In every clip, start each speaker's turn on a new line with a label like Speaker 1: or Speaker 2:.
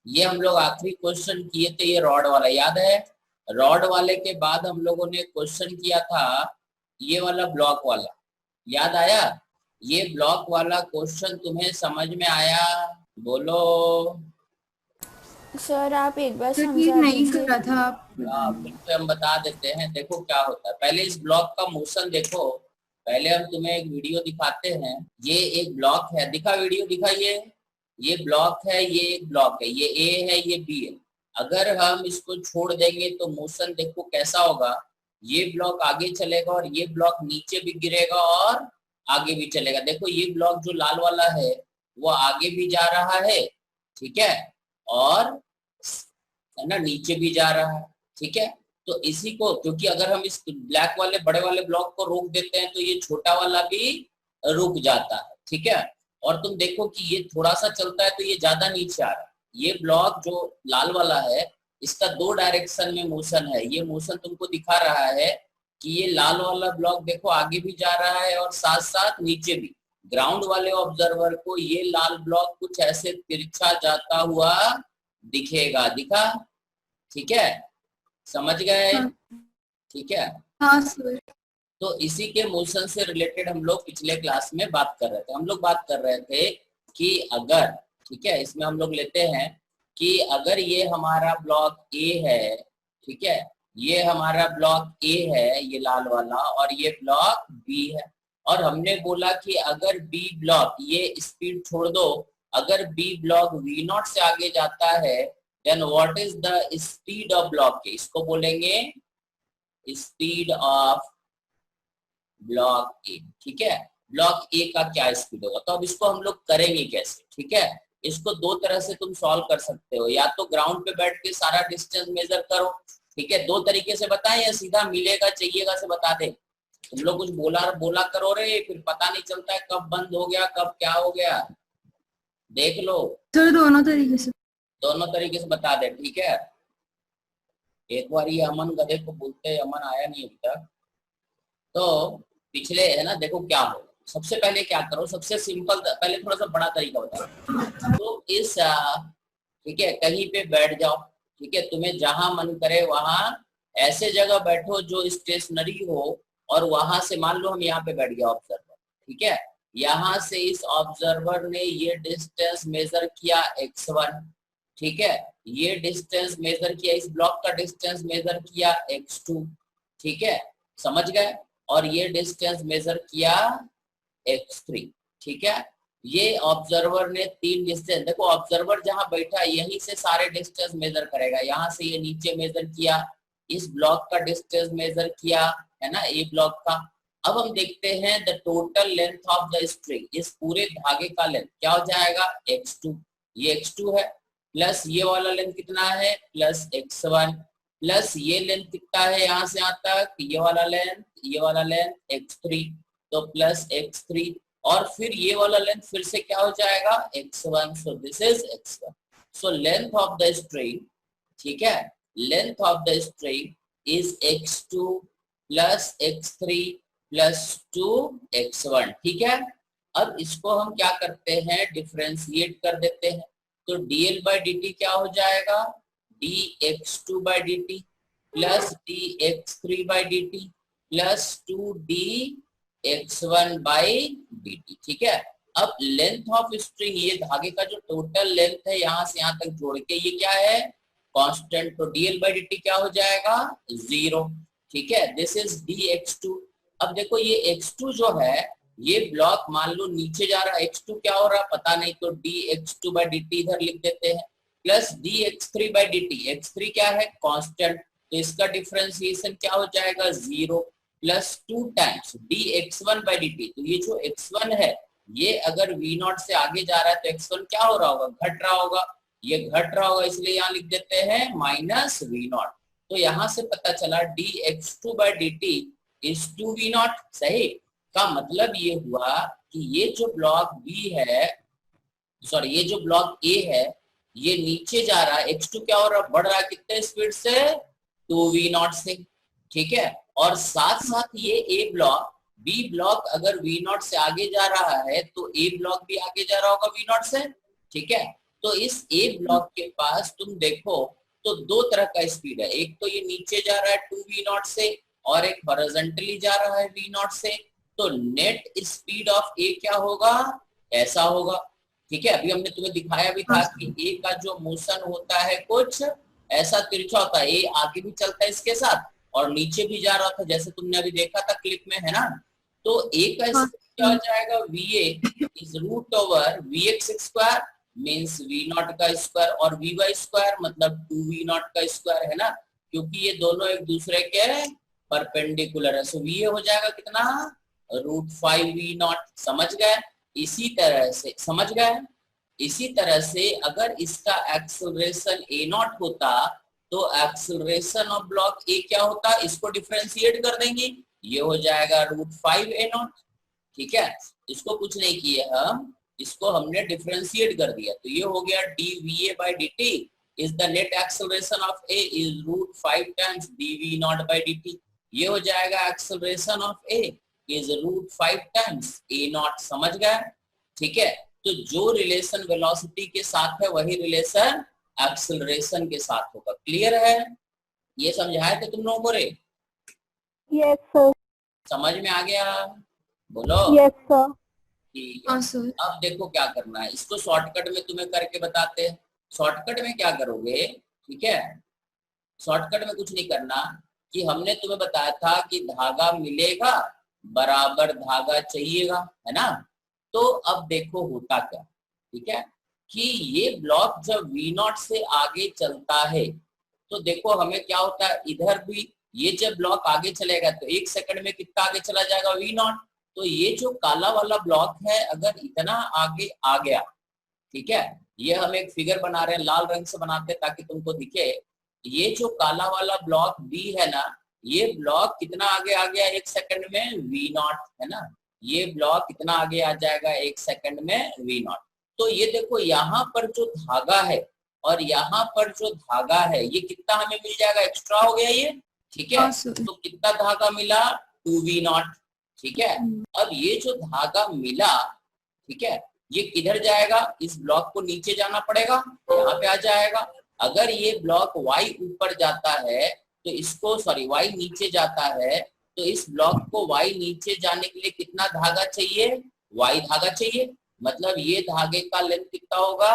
Speaker 1: ये हम लोग आखिरी क्वेश्चन किए थे, ये रॉड वाला याद है। रॉड वाले के बाद हम लोगों ने क्वेश्चन किया था ये वाला ब्लॉक वाला, याद आया? ये ब्लॉक वाला क्वेश्चन तुम्हें समझ में आया? बोलो।
Speaker 2: सर आप एक बार
Speaker 3: तो ठीक
Speaker 2: समझा
Speaker 3: नहीं
Speaker 2: दीजिए।
Speaker 3: कर रहा था आप।
Speaker 1: फिर से हम बता देते हैं, देखो क्या होता है। पहले इस ब्लॉक का मोशन देखो। पहले हम तुम्हें एक वीडियो दिखाते हैं। ये एक ब्लॉक है, दिखा वीडियो दिखाइए। ये ब्लॉक है, ये एक ब्लॉक है, ये ए है, ये बी है। अगर हम इसको छोड़ देंगे तो मोशन देखो कैसा होगा। ये ब्लॉक आगे चलेगा और ये ब्लॉक नीचे भी गिरेगा और आगे भी चलेगा। देखो ये ब्लॉक जो लाल वाला है वो आगे भी जा रहा है, ठीक है, और है ना नीचे भी जा रहा है, ठीक है। तो इसी को, क्योंकि अगर हम इस ब्लैक वाले बड़े वाले ब्लॉक को रोक देते हैं तो ये छोटा वाला भी रुक जाता है, ठीक है। और तुम देखो कि ये थोड़ा सा चलता है तो ये ज्यादा नीचे आ रहा है। ये ब्लॉक जो लाल वाला है इसका 2 डायरेक्शन में मोशन है। ये मोशन तुमको दिखा रहा है कि ये लाल वाला ब्लॉक देखो आगे भी जा रहा है और साथ साथ नीचे भी। ग्राउंड वाले ऑब्जर्वर को ये लाल ब्लॉक कुछ ऐसे तिरछा जाता हुआ दिखेगा, दिखा? ठीक है, समझ गए?
Speaker 3: हाँ।
Speaker 1: ठीक है।
Speaker 3: हाँ सर।
Speaker 1: तो इसी के मोशन से रिलेटेड हम लोग पिछले क्लास में बात कर रहे थे। हम लोग बात कर रहे थे कि अगर, ठीक है, इसमें हम लोग लेते हैं कि अगर ये हमारा ब्लॉक ए है, ठीक है, ये हमारा ब्लॉक ए है, ये लाल वाला, और ये ब्लॉक बी है। और हमने बोला कि अगर बी ब्लॉक, ये स्पीड छोड़ दो, अगर बी ब्लॉक वी नॉट से आगे जाता है then what is the speed of block A? इसको बोलेंगे स्पीड ऑफ ब्लॉक ए, ठीक है। ब्लॉक ए का क्या स्पीड होगा? तो अब इसको हम लोग करेंगे कैसे, ठीक है। इसको 2 तरह से तुम सॉल्व कर सकते हो। या तो ग्राउंड पे बैठ के सारा डिस्टेंस मेजर करो, ठीक है। 2 तरीके से बताएं, या सीधा मिलेगा चाहिएगा से बता दे। तुम लोग कुछ बोला करो रे, फिर पता नहीं चलता है कब बंद हो गया कब क्या हो गया। देख लो,
Speaker 3: सर दोनों तरीके से।
Speaker 1: दोनों तरीके से बता दे, ठीक है। एक बार ये अमन गधे को बोलते हैं, अमन आया नहीं अभी तक। तो पिछले है ना, देखो क्या हो। सबसे पहले क्या करो, सबसे सिंपल, पहले थोड़ा सा बड़ा तरीका बताओ। तो इस ठीक है, कहीं पे बैठ जाओ, ठीक है, तुम्हें जहां मन करे वहां ऐसे जगह बैठो जो स्टेशनरी हो, और वहां से मान लो हम यहाँ पे बैठ गया ऑब्जर्वर, ठीक है। यहाँ से इस ऑब्जर्वर ने ये डिस्टेंस मेजर किया x1, ठीक है, ये डिस्टेंस मेजर किया, इस ब्लॉक का डिस्टेंस मेजर किया x2, ठीक है, समझ गए। और ये डिस्टेंस मेजर किया x3, ठीक है। ये ऑब्जर्वर ने 3 डिस्टेंस, देखो ऑब्जर्वर जहां बैठा यहीं से सारे डिस्टेंस मेजर करेगा। यहाँ से ये नीचे मेजर किया, इस ब्लॉक का डिस्टेंस मेजर किया, है ना, ए ब्लॉक का। अब हम देखते हैं the total length of the string, इस पूरे धागे का लेंथ क्या हो जाएगा x2, ये x2 है, प्लस ये वाला लेंथ कितना है प्लस x1, प्लस ये लेंथ कितना है यहाँ से यहाँ तक, ये वाला लेंथ x3, तो प्लस x3, और फिर ये वाला लेंथ फिर से क्या हो जाएगा x1, so this is x1। So length of the string, ठीक है, length of the string is x2 plus x3 plus 2x1, ठीक है। अब इसको हम क्या करते हैं, डिफरेंशिएट कर देते हैं। तो dl by dt क्या हो जाएगा, dx2 by dt plus dx3 by dt plus 2dx1 by dt, ठीक है। अब लेंथ ऑफ स्ट्रिंग, ये धागे का जो टोटल लेंथ है यहाँ से यहाँ तक जोड़ के, ये क्या है कांस्टेंट, तो dl by dt क्या हो जाएगा 0, ठीक है, दिस इज dx2। अब देखो ये x2 जो है, ये ब्लॉक मान लो नीचे जा रहा है, x2 क्या हो रहा है पता नहीं, तो dx2 by dt इधर लिख देते हैं, plus dx3 by dt, x3 क्या है कांस्टेंट, तो इसका डिफरेंशिएशन क्या हो जाएगा 0, plus 2 times dx1 by dt, तो ये जो x1 है ये अगर v0 से आगे जा रहा है तो x1 क्या हो रहा होगा, घट रहा होगा, ये घट रहा होगा, इसलिए यहाँ लिख देते हैं माइनस v0। तो यहाँ से पता चला dx2 by dt is 2v0, सही। का मतलब ये हुआ कि ये जो ब्लॉक बी है, सॉरी ये जो ब्लॉक ए है, ये नीचे जा रहा है, x2 क्या हो रहा है, बढ़ रहा है कितने स्पीड से 2v0 से, ठीक है। और साथ साथ ये ए ब्लॉक, बी ब्लॉक अगर v0 से आगे जा रहा है तो ए ब्लॉक भी आगे जा रहा होगा v0 से, ठीक है। तो इस ए ब्लॉक के पास तुम देखो तो दो तरह का स्पीड है, एक तो ये नीचे जा रहा है 2v0 से और एक हॉरिजॉन्टली जा रहा है v0 से। तो नेट स्पीड ऑफ ए क्या होगा, ऐसा होगा। ठीक है, अभी हमने तुम्हें दिखाया भी था कि ए का जो मोशन होता है कुछ ऐसा तिरछा होता है, ए आगे भी चलता है इसके साथ और नीचे भी जा रहा था, जैसे तुमने अभी देखा था क्लिप में, है ना। तो ए का स्पीड क्या हो जाएगा, V A is root over V X square means V naught का स्क्वायर और वी वाई स्क्वायर मतलब 2v0 का स्क्वायर, है ना, क्योंकि ये दोनों एक दूसरे के परपेंडिकुलर है। सो वी हो जाएगा कितना, √5v0। समझ गए। इसी तरह से समझ गए। इसी तरह से अगर इसका एक्सेलरेशन ए नॉट होता तो एक्सेलरेशन ऑफ ब्लॉक ए क्या होता, इसको डिफरेंशिएट कर देंगे, ये हो जाएगा √5a0। ठीक है, इसको कुछ नहीं किए हम, इसको हमने डिफरेंशिएट कर दिया, तो ये हो गया dVA/dt is the net acceleration of A is √5 times dV0/dt। ये हो जाएगा acceleration of A is √5 times a0। समझ गए। ठीक है, तो जो रिलेशन वेलोसिटी के साथ है वही रिलेशन एक्सेलरेशन के साथ होगा। क्लियर है, ये समझाए थे तुम लोगों को रे?
Speaker 2: Yes sir.
Speaker 1: समझ में आ गया, बोलो।
Speaker 2: Yes sir.
Speaker 1: ठीक
Speaker 3: हाँ
Speaker 1: है,
Speaker 3: सर।
Speaker 1: अब देखो क्या करना है, इसको शॉर्टकट में तुम्हें करके बताते हैं। शॉर्टकट में क्या करोगे, ठीक है, शॉर्टकट में कुछ नहीं करना कि हमने तुम्हें बताया था कि धागा मिलेगा बराबर धागा चाहिएगा, है ना। तो अब देखो होता क्या, ठीक है, कि ये ब्लॉक जब v0 से आगे चलता है तो देखो हमें क्या होता है, इधर भी ये जब ब्लॉक आगे चलेगा तो 1 सेकंड में कितना आगे चला जाएगा, v0। तो ये जो काला वाला ब्लॉक है अगर इतना आगे आ गया, ठीक है, ये हम एक फिगर बना रहे हैं, लाल रंग से बनाते हैं ताकि तुमको दिखे। ये जो काला वाला ब्लॉक बी है ना, ये ब्लॉक कितना आगे आ गया 1 सेकंड में, v0, है ना। ये ब्लॉक कितना आगे आ जाएगा 1 सेकंड में, v0। तो ये देखो यहाँ पर जो धागा है और यहाँ पर जो धागा है ये कितना हमें मिल जाएगा, एक्स्ट्रा हो गया ये। ठीक है, तो कितना धागा मिला, 2v0। ठीक है, अब ये जो धागा मिला, ठीक है, ये किधर जाएगा, इस ब्लॉक को नीचे जाना पड़ेगा, यहाँ पे आ जाएगा। अगर ये ब्लॉक y ऊपर जाता है तो इसको, सॉरी y नीचे जाता है तो इस ब्लॉक को y नीचे जाने के लिए कितना धागा चाहिए, y धागा चाहिए। मतलब ये धागे का लेंथ कितना होगा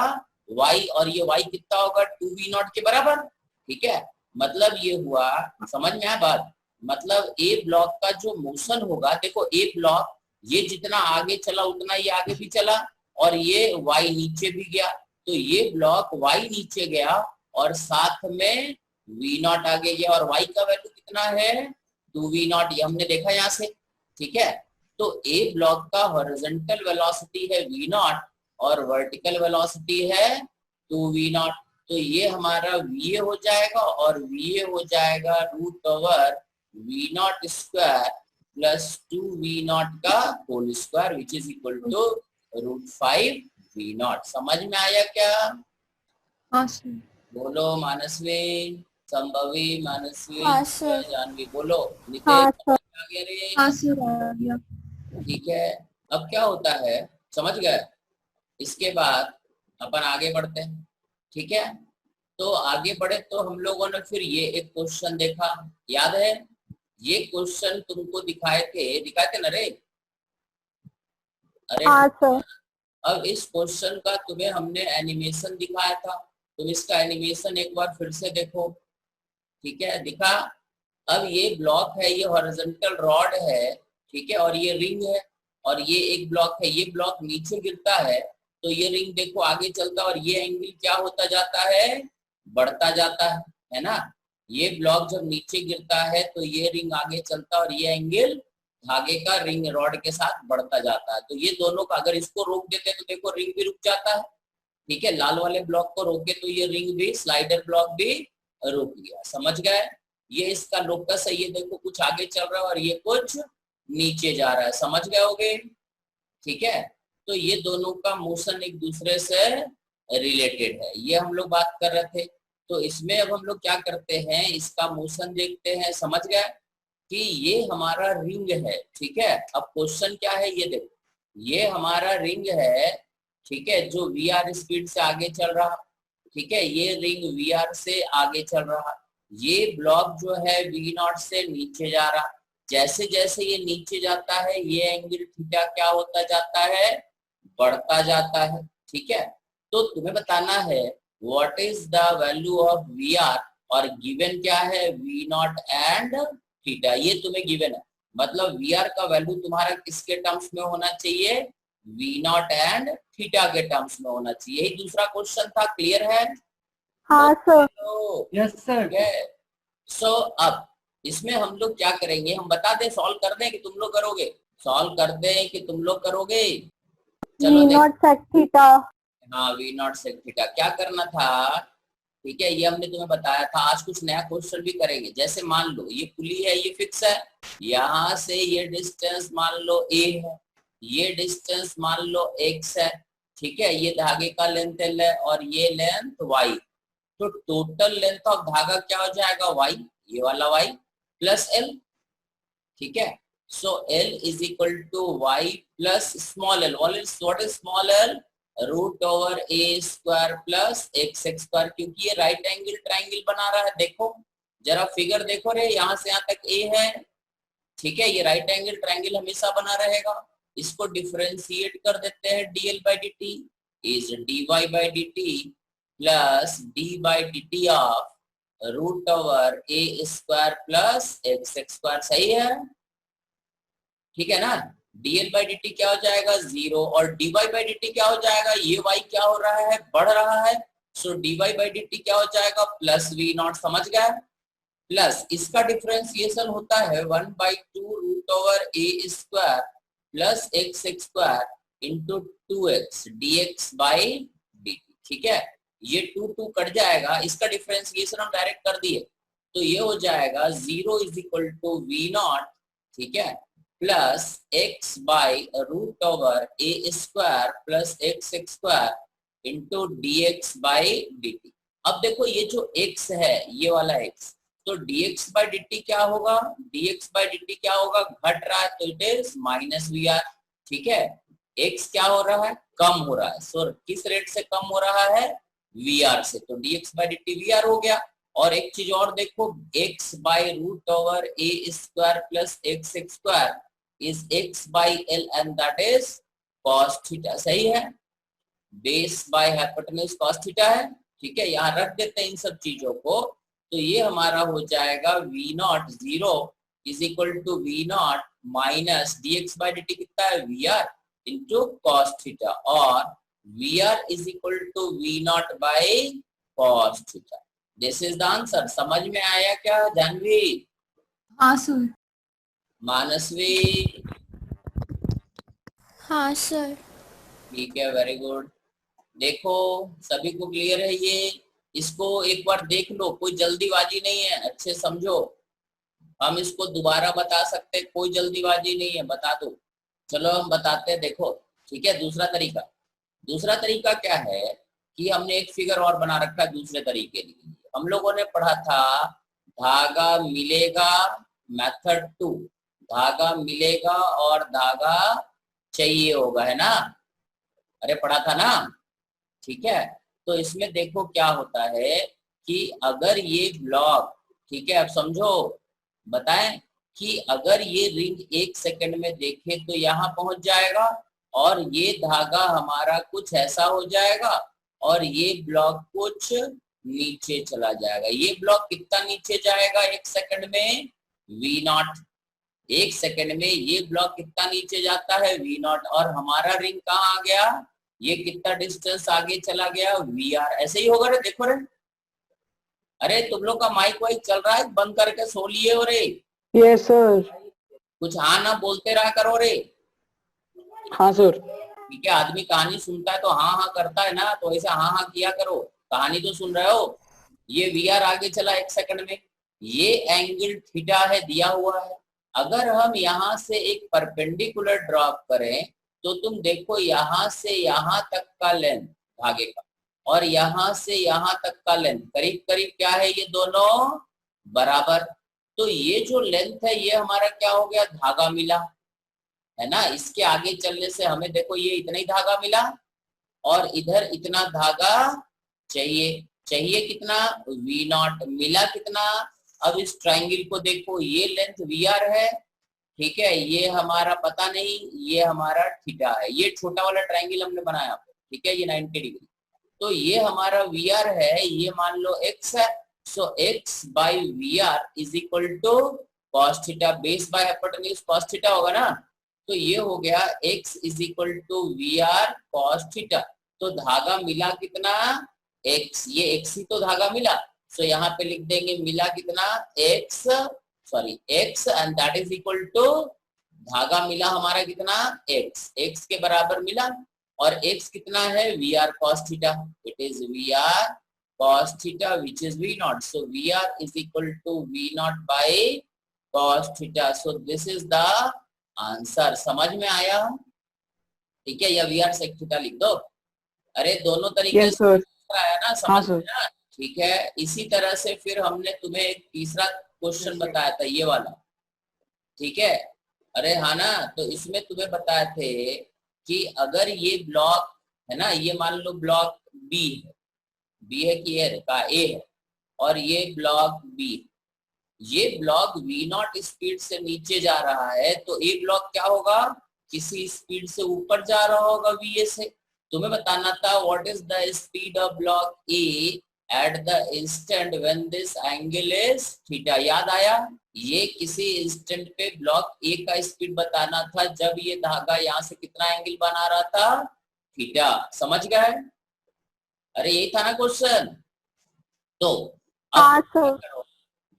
Speaker 1: y, और ये y कितना होगा 2v0 के बराबर। ठीक है, मतलब ये हुआ, समझ में आया बात। मतलब ए ब्लॉक का जो मोशन होगा, देखो ए ब्लॉक ये जितना आगे चला उतना ये आगे भी चला और ये y नीचे भी गया, तो ये ब्लॉक y नीचे गया और साथ में v0 आगे गया और y का वैल्यू कितना है 2v0, ये हमने देखा यहाँ से। ठीक है, तो ए ब्लॉक का हॉरिजॉन्टल वेलोसिटी है v0 और वर्टिकल वेलोसिटी है 2v0। तो ये हमारा va हो जाएगा और va हो जाएगा √v0 स्क्वायर प्लस 2v0 का whole square which is equal to √5v0। समझ में आया क्या?
Speaker 3: हाँ सर।
Speaker 1: बोलो मानसवी, संभवी, मानसवी,
Speaker 2: हाँ सर।
Speaker 1: जानवी, बोलो।
Speaker 2: हाँ सर।
Speaker 1: आ गया रे?
Speaker 3: हाँ सर आ गया।
Speaker 1: ठीक है, अब क्या होता है समझ गए। इसके बाद अपन आगे बढ़ते हैं। ठीक है, तो आगे बढ़े तो हम लोगों ने फिर ये एक क्वेश्चन देखा, याद है? ये क्वेश्चन तुमको दिखाए थे ना रे? अरे
Speaker 2: हाँ सर।
Speaker 1: अब इस क्वेश्चन का तुम्हें हमने एनिमेशन दिखाया था, तुम इसका एनिमेशन एक बार फिर से देखो। ठीक है, दिखा। अब ये ब्लॉक है, ये हॉरिजॉन्टल रॉड है, ठीक है, और ये रिंग है और ये एक ब्लॉक है। ये ब्लॉक नीचे गिरता है तो ये रिंग देखो आगे चलता है और ये एंगल क्या होता जाता है, बढ़ता जाता है ना। ये ब्लॉक जब नीचे गिरता है तो ये रिंग आगे चलता है और ये एंगल धागे का रिंग रॉड के साथ बढ़ता जाता है। तो ये दोनों का अगर इसको रोक देते तो देखो रिंग भी रुक जाता है। ठीक है, लाल वाले ब्लॉक को रोके तो ये रिंग भी, स्लाइडर ब्लॉक भी रुक गया। समझ गए? ये इसका लोकस है, ये देखो कुछ आगे चल रहा है और ये कुछ नीचे जा रहा है। समझ गए होगे? ठीक है, तो ये दोनों का मोशन एक दूसरे से रिलेटेड है, ये हम लोग बात कर रहे थे। तो इसमें अब हम लोग क्या करते हैं, इसका मोशन देखते हैं। समझ गए कि ये हमारा रिंग है। ठीक है, अब क्वेश्चन क्या है ये देखो, ये हमारा रिंग है ठीक है, जो वी आर स्पीड से आगे चल रहा, ठीक है, ये रिंग वी आर से आगे चल रहा, ये ब्लॉक जो है वी नॉट से नीचे जा रहा, जैसे जैसे ये नीचे जाता है ये एंगल थीटा क्या होता जाता है, बढ़ता जाता है। ठीक है, तो तुम्हें बताना है what is the value of V R, और गिवन क्या है वी नॉट एंड थीटा, ये तुम्हें गिवन है। मतलब वी आर का वैल्यू तुम्हारा किसके टर्म्स में होना चाहिए, वी नॉट एंड थीटा के टर्म्स में होना चाहिए। यही दूसरा क्वेश्चन था, क्लियर है?
Speaker 2: हाँ सर।
Speaker 4: Yes sir.
Speaker 1: सो अब इसमें हम लोग क्या करेंगे, हम बता दें, सॉल्व कर दें कि तुम लोग करोगे, सॉल्व कर दें कि तुम लोग करोगे? चलो
Speaker 2: वी नॉट सेक थीटा।
Speaker 1: हाँ, वी नॉट सेक थीटा क्या करना था, ठीक है, ये हमने तुम्हें बताया था। आज कुछ नया क्वेश्चन भी करेंगे। जैसे मान लो ये पुली है, ये फिक्स है, यहाँ से ये डिस्टेंस मान लो a है, ये डिस्टेंस मान लो x है, ठीक है, ये धागे का लेंथ l है और ये लेंथ y, तो टोटल लेंथ ऑफ धागा क्या हो जाएगा y, ये वाला y प्लस l। ठीक है, so l is equal to y plus small l। What is small l, root over A square plus X square, क्योंकि ये राइट एंगल ट्राइंगल बना रहा है। देखो जरा फिगर देखो रे, यहाँ से यहाँ तक ए है, ठीक है, ये राइट एंगल ट्राइंगल हमेशा बना रहेगा। इसको डिफरेंशिएट कर देते हैं, DL by D T is D Y by D T plus D by D T of root over A square plus X square. सही है, ठीक है ना। dl बाई डी टी क्या हो जाएगा, 0, और dy बाई डी टी क्या हो जाएगा, ये y क्या हो रहा है, बढ़ रहा है, सो dy बाई डी टी क्या हो जाएगा, प्लस वी नॉट, समझ गए, प्लस इसका डिफरेंशिएशन होता है 1/2 root over A square plus X square into 2x dx by D T. ठीक है, ये 2 कट जाएगा, इसका डिफरेंशिएशन हम डायरेक्ट कर दिए, तो ये हो जाएगा 0 is equal to V naught, ठीक है, plus X by root over A square plus X square into D X by D T. अब देखो ये जो x है, ये वाला x, तो dx बाई डी टी क्या होगा, dx बाई डी टी क्या होगा, घट रहा है तो it is minus V R. ठीक है, x क्या हो रहा है, कम हो रहा है, सो किस रेट से कम हो रहा है, वी आर से, तो dx by D T V R हो गया। और एक चीज और देखो, x by root over A square plus X square is x by l and that is cos theta. सही है, base by hypotenuse cos theta है। ठीक है, यहाँ रख देते हैं इन सब चीजों को, तो ये हमारा हो जाएगा v नॉट 0 is equal to v naught minus dx by D T कितना है, vr इंटू cos थीटा, और vr is equal to v naught by cos theta. This is the answer. समझ में आया क्या जानवी?
Speaker 3: हाँ सर।
Speaker 1: मानसवी?
Speaker 5: हाँ सर।
Speaker 1: ठीक है, वेरी गुड। देखो सभी को क्लियर है ये, इसको एक बार देख लो, कोई जल्दीबाजी नहीं है, अच्छे समझो, हम इसको दोबारा बता सकते, कोई जल्दीबाजी नहीं है, बता दो। चलो हम बताते हैं, देखो ठीक है। दूसरा तरीका क्या है कि हमने एक फिगर और बना रखा है दूसरे तरीके के लिए। हम लोगों ने पढ़ा था धागा मिलेगा मेथड 2, धागा मिलेगा और धागा चाहिए होगा, है ना, अरे पढ़ा था ना, ठीक है। तो इसमें देखो क्या होता है कि अगर ये ब्लॉक, ठीक है, अब समझो, बताएं कि अगर ये रिंग 1 सेकंड में देखे तो यहाँ पहुंच जाएगा, और ये धागा हमारा कुछ ऐसा हो जाएगा, और ये ब्लॉक कुछ नीचे चला जाएगा। ये ब्लॉक कितना नीचे जाएगा 1 सेकंड में, वी नॉट। 1 सेकंड में ये ब्लॉक कितना नीचे जाता है, वी नॉट, और हमारा रिंग कहाँ आ गया, ये कितना डिस्टेंस आगे चला गया, वी आर। ऐसे ही होगा रे, देखो रे, अरे तुम लोग का माइक वाइक चल रहा है, बंद करके सो लिए हो रे?
Speaker 4: Yes sir.
Speaker 1: कुछ हाँ ना बोलते रहा करो रे।
Speaker 4: हाँ सर।
Speaker 1: ठीक है, आदमी कहानी सुनता है तो हाँ हाँ करता है ना, तो ऐसे हाँ हाँ किया करो, कहानी तो सुन रहे हो। ये वी आर आगे चला 1 सेकंड में, ये एंगल थीटा है दिया हुआ है। अगर हम यहाँ से एक परपेंडिकुलर ड्रॉप करें तो तुम देखो यहाँ से यहाँ तक का लेंथ धागे का, और यहाँ से यहाँ तक का लेंथ करीब करीब क्या है, ये दोनों बराबर। तो ये जो लेंथ है ये हमारा क्या हो गया, धागा मिला, है ना। इसके आगे चलने से हमें देखो ये इतना ही धागा मिला, और इधर इतना धागा चाहिए। चाहिए कितना? V0। मिला कितना? अब इस ट्राइंगल को देखो, ये लेंथ VR है, ठीक है, ये हमारा पता नहीं, ये हमारा थीटा है। ये छोटा वाला ट्राइंगल हमने बनाया, ठीक है, ये 90 डिग्री। तो ये हमारा VR है, ये मान लो x है। So x by VR is equal to cos theta, base by hypotenuse cos theta होगा ना। तो ये हो गया x is equal to VR cos theta. तो धागा मिला कितना? x, ये x ही तो धागा मिला। सो यहाँ पे लिख देंगे मिला कितना? x and that is equal to, धागा मिला हमारा कितना? x के बराबर मिला। और x कितना है? VR cos theta. It is VR cos theta which is V0। So VR is equal to V0 by cos theta. So this is the answer. समझ में आया? ठीक है, या VR sec थीटा लिख दो। अरे दोनों तरीके
Speaker 4: Yes, sir.
Speaker 1: से आया ना,
Speaker 4: हाँ
Speaker 1: समझ
Speaker 4: सर।
Speaker 1: में ना? ठीक है, इसी तरह से फिर हमने तुम्हें एक तीसरा क्वेश्चन बताया था, ये वाला, ठीक है। अरे हाँ ना, तो इसमें तुम्हें बताए थे कि अगर ये ब्लॉक है ना, ये मान लो ब्लॉक बी है, बी है कि ए है, और ये ब्लॉक बी, ये ब्लॉक V0 स्पीड से नीचे जा रहा है, तो ए ब्लॉक क्या होगा? किसी स्पीड से ऊपर जा रहा होगा VA से। तुम्हें बताना था what is the speed of block A at the instant when this angle is theta. याद आया? ये किसी इंस्टेंट पे ब्लॉक ए का स्पीड बताना था जब ये धागा यहाँ से कितना एंगल बना रहा था? थीटा। समझ गए? अरे यही था ना क्वेश्चन। तो
Speaker 2: हाँ
Speaker 1: अब
Speaker 2: सर।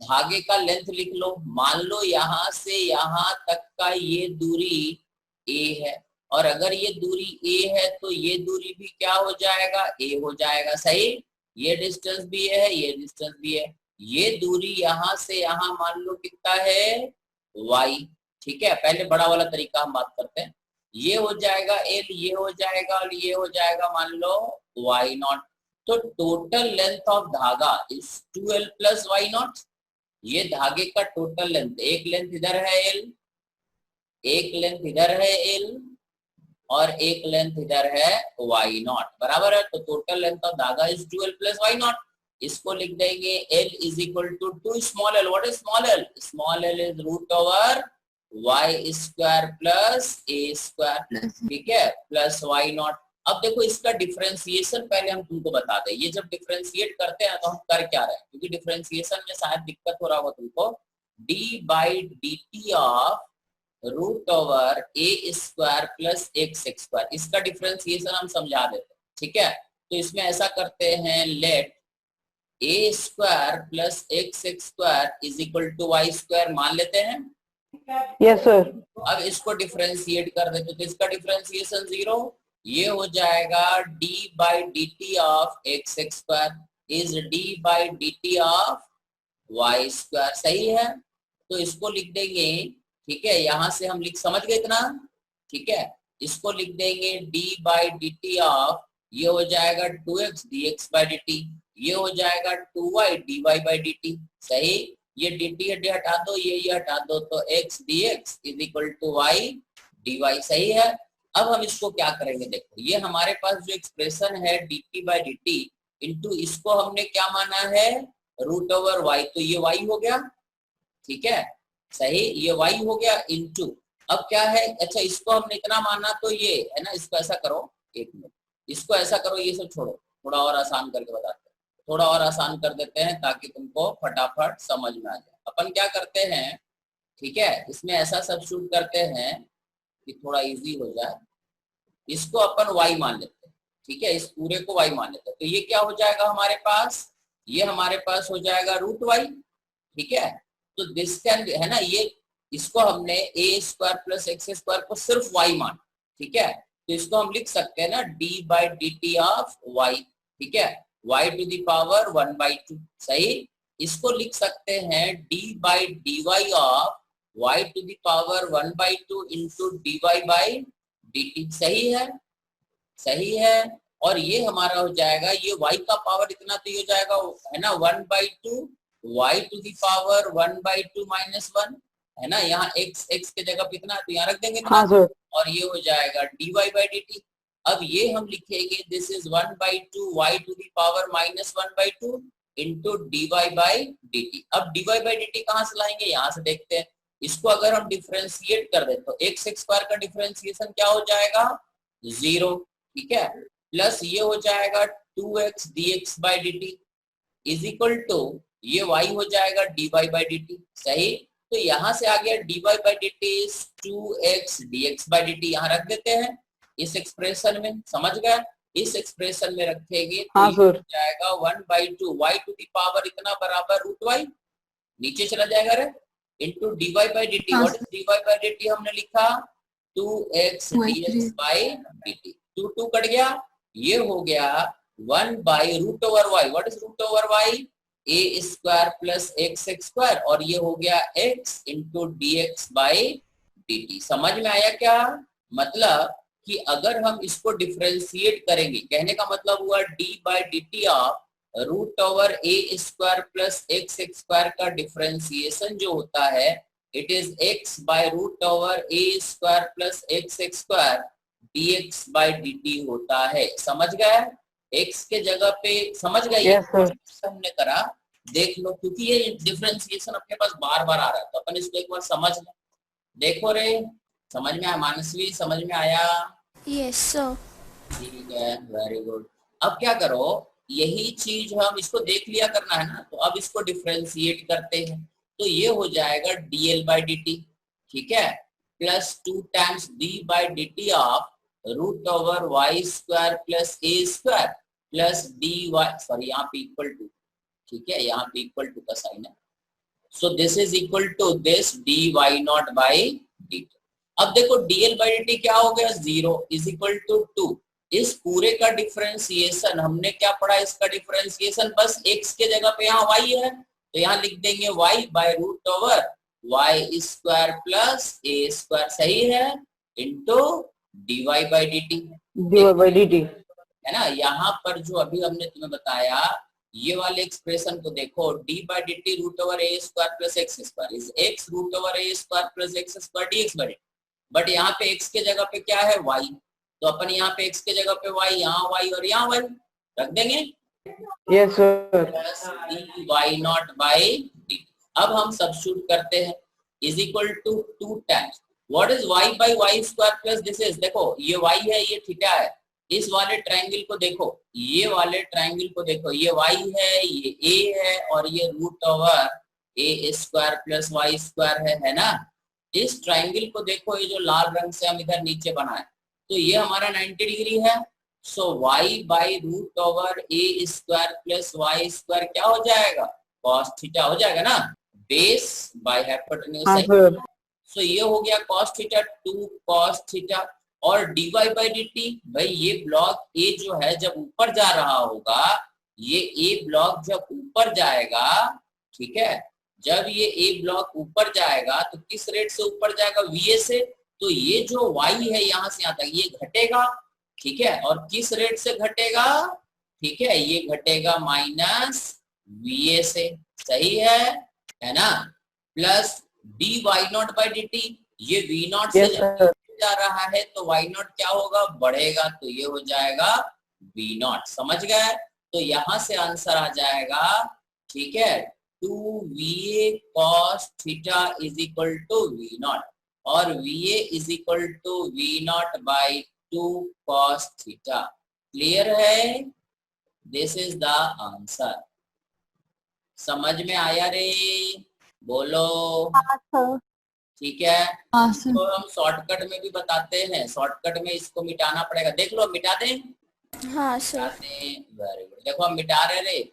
Speaker 1: धागे का लेंथ लिख लो। मान लो यहाँ से यहाँ तक का ये दूरी a है, और अगर ये दूरी a है तो ये दूरी भी क्या हो जाएगा? a हो जाएगा। सही? ये डिस्टेंस भी है, ये डिस्टेंस भी है। ये दूरी यहाँ से यहाँ मान लो कितना है? y। ठीक है, पहले बड़ा वाला तरीका हम बात करते हैं। ये हो जाएगा l, ये हो जाएगा, और ये हो जाएगा मान लो y0। तो टोटल लेंथ ऑफ धागा इज 2l प्लस y0। ये धागे का टोटल लेंथ, एक लेंथ इधर है l, एक लेंथ इधर है l, और एक लेंथ इधर है y0, बराबर है। तो टोटल लेंथ ऑफ धागा इज 2l प्लस y0। इसको लिख देंगे l is equal to 2 small l। What is small l? Small l is root over y square plus a square, ठीक है, प्लस y0। अब देखो इसका डिफरेंशिएशन पहले हम तुमको बता दें। ये जब डिफरेंशिएट करते हैं तो हम कर क्या रहे हैं, क्योंकि डिफरेंशिएशन में शायद दिक्कत हो रहा होगा तुमको। d by dt of root over A square plus X square, इसका डिफरेंशिएशन हम समझा देते हैं, ठीक है। तो इसमें ऐसा करते हैं, let A square plus X square is equal to Y square मान लेते हैं।
Speaker 4: Yes sir.
Speaker 1: अब इसको डिफरेंशिएट कर देते तो इसका डिफरेंशिएशन 0, ये हो जाएगा d by D T of X square is d by D T of Y square. सही है, तो इसको लिख देंगे, ठीक है, यहां से हम लिख, समझ गए इतना? ठीक है, इसको लिख देंगे d by D T of, ये हो जाएगा 2x dx by D T, ये हो जाएगा 2y dy by D T. सही, ये dt हटा दो, ये हटा दो, तो x dx is equal to y dy। सही है। अब हम इसको क्या करेंगे, देखो ये हमारे पास जो एक्सप्रेशन है dt by D T into, इसको हमने क्या माना है? रूट ओवर y, तो ये y हो गया, ठीक है, सही, ये y हो गया इंटू, अब क्या है, अच्छा इसको हमने इतना माना तो ये है ना, इसको ऐसा करो, एक मिनट, इसको ऐसा करो, ये सब छोड़ो, थोड़ा और आसान करके बताते हैं, थोड़ा और आसान कर देते हैं ताकि तुमको फटाफट समझ में आ जाए। अपन क्या करते हैं, ठीक है, इसमें ऐसा सब्स्टिट्यूट करते हैं कि थोड़ा इजी हो जाए। इसको अपन y मान लेते हैं, ठीक है, इस पूरे को y मान लेते हैं, तो ये क्या हो जाएगा हमारे पास? ये हमारे पास हो जाएगा रूट y, ठीक है। तो दिस कैन है ना, ये इसको हमने a square plus X square को सिर्फ y मान, ठीक है, तो इसको हम लिख सकते हैं ना d by D T of y, ठीक है, y टू द पावर 1/2। सही, इसको लिख सकते हैं d by D Y of y to the power 1/2 into D Y by D T. सही है, सही है। और ये हमारा हो जाएगा, ये y का पावर इतना तो ये हो जाएगा है ना 1/2 y to the power 1/2 minus 1 है ना, यहाँ x के जगह पे इतना तो यहाँ रख देंगे,
Speaker 4: हाँ सर।
Speaker 1: और ये हो जाएगा dy बाई डी टी। अब ये हम लिखेंगे this is 1/2 y to the power -1/2 into dy/dt। अब dy/dt कहाँ से लाएंगे, यहाँ से देखते हैं। इसको अगर हम डिफरेंशिएट कर दे तो x स्क्वायर का डिफरेंशिएशन क्या हो जाएगा, 0, ठीक है, प्लस ये हो जाएगा 2x dx/dt is equal to ये y हो जाएगा dy/dt, सही। तो यहाँ से आ गया dy/dt इज 2x dx/dt, यहाँ रख देते हैं इस एक्सप्रेशन में, समझ गए। इस एक्सप्रेशन में रखेंगे तो
Speaker 4: हाँ
Speaker 1: ये
Speaker 4: सर।
Speaker 1: हो जाएगा 1/2 y टू द पावर इतना बराबर √y, नीचे चला जाएगा रे, इंटू dy/dt।
Speaker 3: हाँ,
Speaker 1: व्हाट इज dy/dt, हमने लिखा 2x dx/dt, 2 कट गया, ये हो गया 1/√y। What is √y, a square plus x square, और ये हो गया x इंटू dx/dt। समझ में आया क्या, मतलब कि अगर हम इसको डिफरेंशिएट करेंगे, कहने का मतलब हुआ d/dt of √a square plus x square का डिफरेंशिएशन जो होता है it is x/√a square plus x square dx/dt होता है। समझ गए, x के जगह पे, समझ गए,
Speaker 4: Yes, sir.
Speaker 1: हमने करा, देख लो, क्योंकि ये डिफरेंशिएशन अपने पास बार बार आ रहा है तो अपन इसको एक बार समझ लें। देखो रे, समझ में आया मानसवी, समझ में आया,
Speaker 3: यस सर।
Speaker 1: ठीक है, वेरी गुड। अब क्या करो, यही चीज हम इसको देख लिया करना है ना, तो अब इसको डिफरेंशिएट करते हैं, तो ये हो जाएगा dl/dt, ठीक है, plus 2 times d/dt of √y square plus a square plus dy, sorry यहाँ पे इक्वल टू, ठीक है, यहाँ पे इक्वल टू का साइन है, so this is equal to this dy0/dt। अब देखो dl/dt क्या हो गया, 0 इज इक्वल टू 2। इस पूरे का डिफरेंशिएशन हमने क्या पढ़ा, इसका डिफरेंशिएशन बस x के जगह पे यहाँ y है, तो यहाँ लिख देंगे y/√y square plus a square, सही है, इंटू dy/dt,
Speaker 4: dy/dt।
Speaker 1: है ना। यहाँ पर जो अभी हमने तुम्हें बताया ये वाले एक्सप्रेशन को देखो, d/dt √a square plus x square is x √a square plus x square dx/dt, but यहाँ पे x के जगह पे क्या है, y, तो अपन यहाँ पे x के जगह पे y, यहाँ y और यहाँ y रख देंगे,
Speaker 4: यस सर।
Speaker 1: Plus dy0/dt। अब हम सब्स्टिट्यूट करते हैं, is equal to 2 times what is y/y square plus this is, देखो ये y है, ये थीटा है, इस वाले ट्रायंगल को देखो, ये वाले ट्रायंगल को देखो, ये y है, ये a है, और ये √a square plus y square है ना। इस ट्रायंगल को देखो, ये जो लाल रंग से हम इधर नीचे बनाए, तो ये हमारा 90 डिग्री है, सो y/√a square plus y square क्या हो जाएगा, cos थीटा हो जाएगा ना, बेस बाय हाइपोटेन्यूज,
Speaker 4: हाँ सर।
Speaker 1: सो ये हो गया cos थीटा 2 cos थीटा, और dy/dt, भाई ये ब्लॉक ए जो है जब ऊपर जा रहा होगा, ये ए ब्लॉक जब ऊपर जाएगा, ठीक है, जब ये ए ब्लॉक ऊपर जाएगा तो किस रेट से ऊपर जाएगा, va से, तो ये जो y है यहाँ से यहाँ तक ये घटेगा, ठीक है, और किस रेट से घटेगा, ठीक है, ये घटेगा -va से, सही है ना, प्लस dy0/dt, ये v0 से
Speaker 4: यस सर।
Speaker 1: जा रहा है तो y0 क्या होगा, बढ़ेगा, तो ये हो जाएगा v0, समझ गए। तो यहाँ से आंसर आ जाएगा, ठीक है, 2va cos theta is equal to v0, और va is equal to v0/2 cos theta. Clear है, दिस इज द आंसर। समझ में आया रे, बोलो,
Speaker 2: हाँ सर।
Speaker 1: ठीक है।
Speaker 3: हाँ सर।
Speaker 1: तो हम शॉर्टकट में भी बताते हैं, शॉर्टकट में इसको मिटाना पड़ेगा, देख लो, मिटा दें,
Speaker 3: हाँ सर।
Speaker 1: वेरी गुड, देखो हम मिटा रहे रे।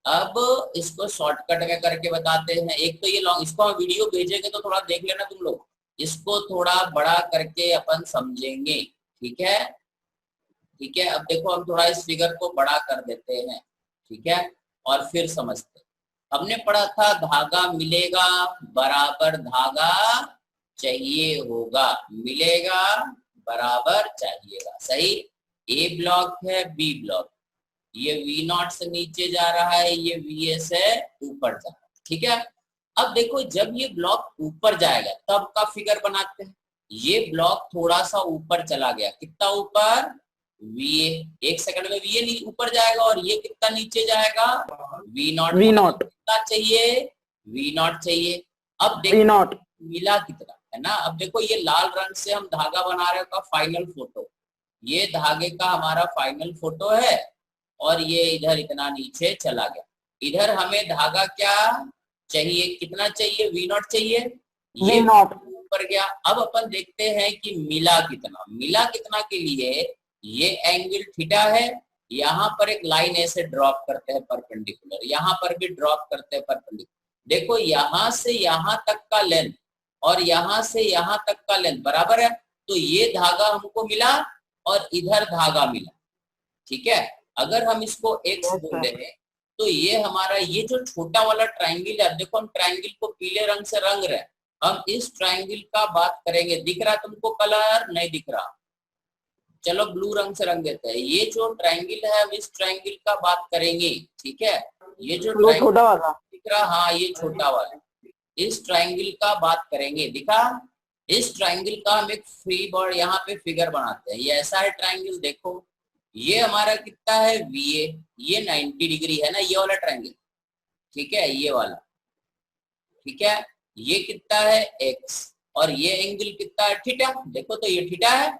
Speaker 1: अब इसको शॉर्टकट में करके बताते हैं, एक तो ये लॉन्ग, इसको हम वीडियो भेजेंगे तो थोड़ा देख लेना तुम लोग, इसको थोड़ा बड़ा करके अपन समझेंगे, ठीक है, ठीक है। अब देखो हम थोड़ा इस फिगर को बड़ा कर देते हैं, ठीक है, और फिर समझते हैं। हमने पढ़ा था धागा मिलेगा बराबर धागा चाहिए होगा, मिलेगा बराबर चाहिएगा, सही। ए ब्लॉक है, बी ब्लॉक, ये v0 से नीचे जा रहा है, ये va से ऊपर जा रहा है, ठीक है। अब देखो जब ये ब्लॉक ऊपर जाएगा तब का फिगर बनाते हैं, ये ब्लॉक थोड़ा सा ऊपर चला गया, कितना ऊपर, VA, 1 सेकंड में VA ऊपर जाएगा और ये कितना नीचे जाएगा, V0।
Speaker 4: V0
Speaker 1: कितना चाहिए, V0 चाहिए। अब देखो
Speaker 4: V0
Speaker 1: मिला कितना है ना। अब देखो ये लाल रंग से हम धागा बना रहे का फाइनल फोटो, ये धागे का हमारा फाइनल फोटो है और ये इधर इतना नीचे चला गया। इधर हमें धागा क्या चाहिए, कितना चाहिए, V0 चाहिए, ये
Speaker 4: V0
Speaker 1: ऊपर गया। अब अपन देखते हैं कि मिला कितना। मिला कितना के लिए ये एंगल थीटा है, यहाँ पर एक लाइन ऐसे ड्रॉप करते हैं परपेंडिकुलर, यहाँ पर भी ड्रॉप करते हैं परपेंडिकुलर। देखो यहाँ से यहाँ तक का लेंथ और यहाँ से यहाँ तक का लेंथ बराबर है, तो ये धागा हमको मिला और इधर धागा मिला। ठीक है, अगर हम इसको x बोले तो ये हमारा ये जो छोटा वाला ट्रायंगल है, देखो हम ट्रायंगल को पीले रंग से रंग रहे हैं, हम इस ट्रायंगल का बात करेंगे। दिख रहा तुमको कलर, नहीं दिख रहा, चलो ब्लू रंग से रंग देते हैं। ये जो ट्रायंगल है हम इस ट्रायंगल का बात करेंगे। ठीक है, ये जो
Speaker 4: छोटा वाला
Speaker 1: दिख रहा, हाँ ये छोटा वाला, इस ट्रायंगल का बात करेंगे। दिखा, इस ट्रायंगल का हम एक फ्री बॉर्ड यहाँ पे फिगर बनाते हैं। ये ऐसा है ट्रायंगल, देखो ये हमारा कितना है VA, ये 90 डिग्री है ना, ये वाला ट्रायंगल। ठीक है, ये वाला, ठीक है, ये कितना है X और ये एंगल कितना है थीटा। देखो तो ये थीटा है।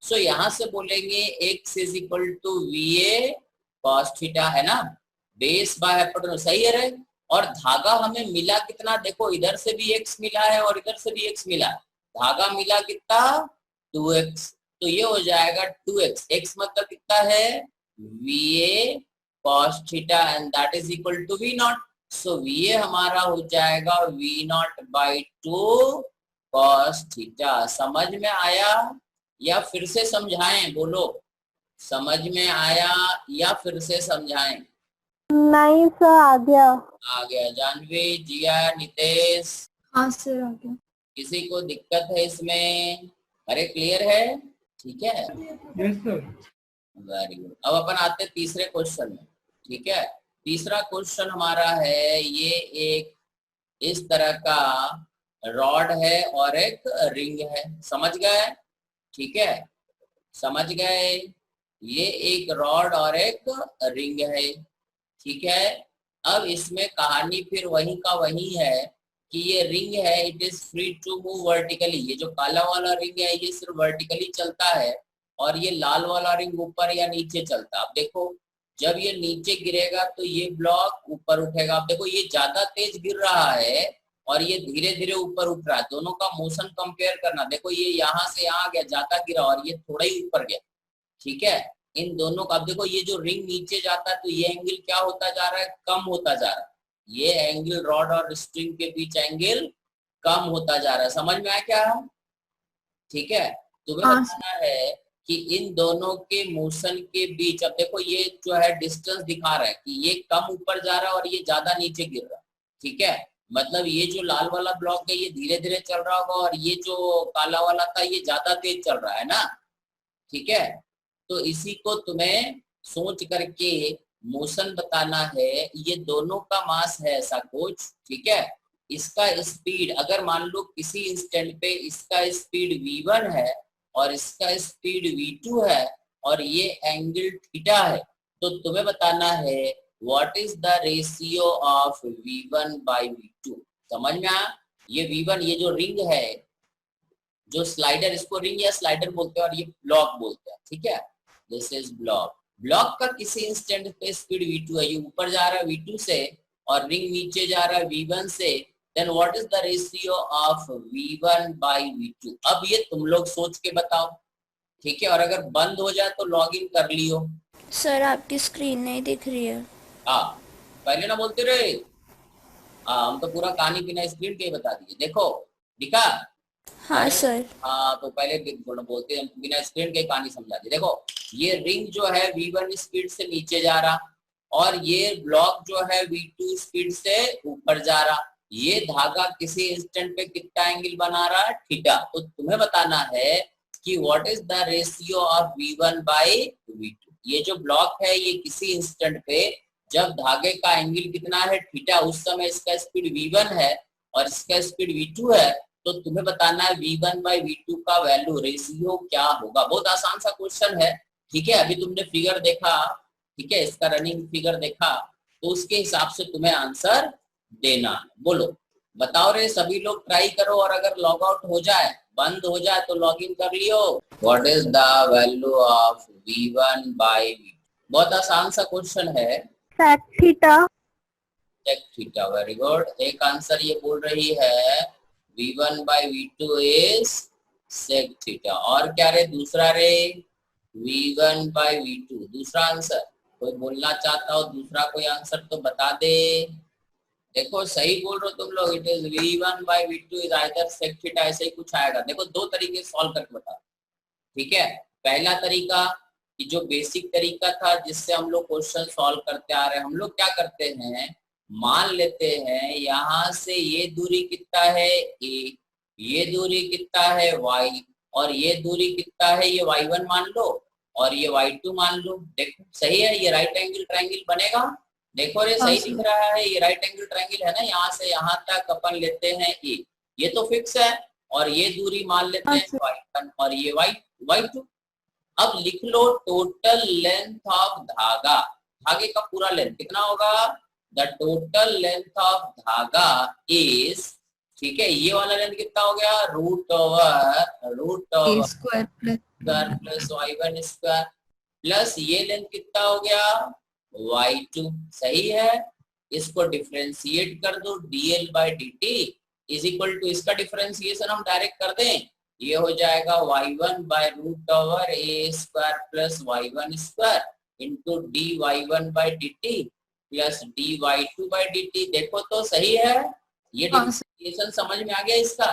Speaker 1: सो यहां से बोलेंगे x is equal to VA cos theta, है ना, बेस बाय हाइपोटेन्यूज, सही है रे। और धागा हमें मिला कितना, देखो इधर से भी x मिला है और इधर से भी x मिला है, धागा मिला कितना 2x, तो ये हो जाएगा 2x। x मतलब कितना है VA cos theta and that is equal to V0। So VA हमारा हो जाएगा V0 by 2 cos थीटा। समझ में आया या फिर से समझाएं, बोलो समझ में आया या फिर से समझाएं?
Speaker 2: नहीं सर, आ गया।
Speaker 1: आ गया। जानवी, जिया, नितेश,
Speaker 3: हाँ सर आ गया।
Speaker 1: किसी को दिक्कत है इसमें? अरे क्लियर है, ठीक है,
Speaker 5: यस सर।
Speaker 1: Very good. अब अपन आते हैं तीसरे क्वेश्चन में। ठीक है, तीसरा क्वेश्चन हमारा है, ये एक इस तरह का रॉड है और एक रिंग है, समझ गए? ठीक है, समझ गए, ये एक रॉड और एक रिंग है। ठीक है, अब इसमें कहानी फिर वही का वही है कि ये रिंग है, it is free to move vertically. ये जो काला वाला रिंग है ये सिर्फ वर्टिकली चलता है और ये लाल वाला रिंग ऊपर या नीचे चलता है। अब देखो जब ये नीचे गिरेगा तो ये ब्लॉक ऊपर उठेगा। अब देखो ये ज्यादा तेज गिर रहा है और ये धीरे धीरे ऊपर उठ रहा है, दोनों का मोशन कंपेयर करना। देखो ये यहाँ से यहाँ गया, ज्यादा गिरा और ये थोड़ा ही ऊपर गया। ठीक है, इन दोनों का, अब देखो ये जो रिंग नीचे जाता है तो ये एंगल क्या होता जा रहा है, कम होता जा रहा है। ये एंगल रॉड और स्ट्रिंग के बीच एंगल कम होता जा रहा है। समझ में आया क्या? ठीक है, तुम्हें बताना है कि इन दोनों के मोशन के बीच, अब देखो ये जो है डिस्टेंस दिखा रहा है कि ये कम ऊपर जा रहा है और ये ज्यादा नीचे गिर रहा है। ठीक है, मतलब ये जो लाल वाला ब्लॉक है ये धीरे धीरे चल रहा होगा और ये जो काला वाला था ये ज्यादा तेज चल रहा है ना। ठीक है, तो इसी को तुम्हें सोच करके मोशन बताना है। ये दोनों का मास है ऐसा कुछ। ठीक है, इसका स्पीड अगर मान लो किसी इंस्टेंट पे इसका स्पीड v1 है और इसका स्पीड v2 है और ये एंगल थीटा है, तो तुम्हें बताना है what is the ratio of v1 by v2। समझ में आया? ये v1, ये जो रिंग है, जो स्लाइडर, इसको रिंग या स्लाइडर बोलते हैं और ये ब्लॉक बोलते हैं। ठीक है, दिस इज ब्लॉक। ब्लॉक का किसी इंस्टेंट पे स्पीड v2 है, ये ऊपर जा रहा है v2 से और रिंग नीचे जा रहा है v1 से, then what is the ratio of v1 by v2। अब ये तुम लोग सोच के बताओ। ठीक है, और अगर बंद हो जाए तो लॉग इन कर लियो।
Speaker 3: सर आपकी स्क्रीन नहीं दिख रही है।
Speaker 1: हाँ, पहले ना बोलते रहे। हाँ, हम तो पूरा कहानी बिना स्क्रीन के ही बता दिए। देखो दिखा?
Speaker 3: हाँ सर।
Speaker 1: हाँ, तो पहले बोलते हैं बिना स्क्रीन के कहानी समझा दी। देखो ये रिंग जो है v1 स्पीड से नीचे जा रहा और ये ब्लॉक जो है v2 स्पीड से ऊपर जा रहा। ये धागा किसी इंस्टेंट पे कितना एंगल बना रहा है, थीटा। तो तुम्हें बताना है कि what is the ratio of v1 by v2। ये जो ब्लॉक है ये किसी इंस्टेंट पे जब धागे का एंगल कितना है, थीटा, उस समय इसका स्पीड v1 है और इसका स्पीड v2 है, तो तुम्हें बताना है V1 बाई V2 का वैल्यू रेशियो क्या होगा। बहुत आसान सा क्वेश्चन है, ठीक है। अभी तुमने फिगर देखा, ठीक है, इसका रनिंग फिगर देखा, तो उसके हिसाब से तुम्हें आंसर देना। बोलो, बताओ रे सभी लोग, ट्राई करो, और अगर लॉग आउट हो जाए, बंद हो जाए, तो लॉग इन कर लियो। What is the value of V1 by V2? बहुत आसान सा क्वेश्चन है।
Speaker 2: sec theta.
Speaker 1: Sec theta, very good. एक आंसर ये बोल रही है V1 by V2 is sec theta. और क्या रे दूसरा रे? V1 बाई V2 दूसरा आंसर। कोई बोलना चाहता हो दूसरा कोई आंसर तो बता दे। देखो सही बोल रहे हो तुम लोग, it is V1 by V2 is either sec theta, ऐसे ही कुछ आएगा। देखो दो तरीके सॉल्व करके बता, ठीक है। पहला तरीका कि जो बेसिक तरीका था जिससे हम लोग क्वेश्चन सॉल्व करते आ रहे हैं, हम लोग क्या करते हैं, मान लेते हैं यहाँ से ये दूरी कितना है a, ये दूरी कितना है y, और ये दूरी कितना है, ये y1 मान लो और ये y2 मान लो। देखो सही है, ये राइट एंगल ट्रायंगल बनेगा। देखो रे सही दिख रहा है, ये राइट एंगल ट्रायंगल है ना। यहाँ से यहाँ तक अपन लेते हैं a, ये तो फिक्स है, और ये दूरी मान लेते हैं y1 और ये y2। अब लिख लो टोटल लेंथ ऑफ धागा, धागे का पूरा लेंथ कितना होगा, द टोटल लेंथ ऑफ धागा इज, ठीक है, ये वाला लेंथ कितना हो गया, root over
Speaker 3: square
Speaker 1: plus y1 square, plus ये लेंथ कितना हो गया, y2। सही है, इसको डिफरेंशिएट कर दो, dl by dt is equal to, इसका डिफरेंशिएशन हम डायरेक्ट कर दें, ये हो जाएगा y1 by root over a square plus y1 square into dy1 by dt plus dy2 by dt। देखो तो सही है, ये डिफरेंशिएशन समझ में आ गया इसका।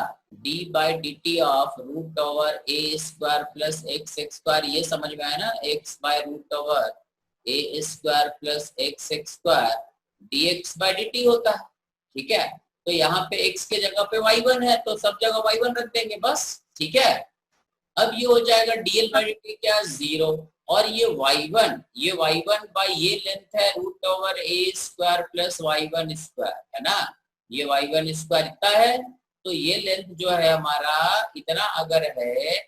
Speaker 1: d by dt of root over a square plus x square, ये समझ में आया ना, x by root over a square plus x square dx by dt होता है, ठीक है। तो यहाँ पे x के जगह पे y1 है, तो सब जगह y1 रख देंगे बस, ठीक है। अब ये हो जाएगा dl बाई dt क्या, 0, और ये y1 बाई ये लेंथ है root over a square plus y1 square, है ना, ये y1 स्क्वायर इतना है, तो ये लेंथ जो है हमारा इतना अगर है,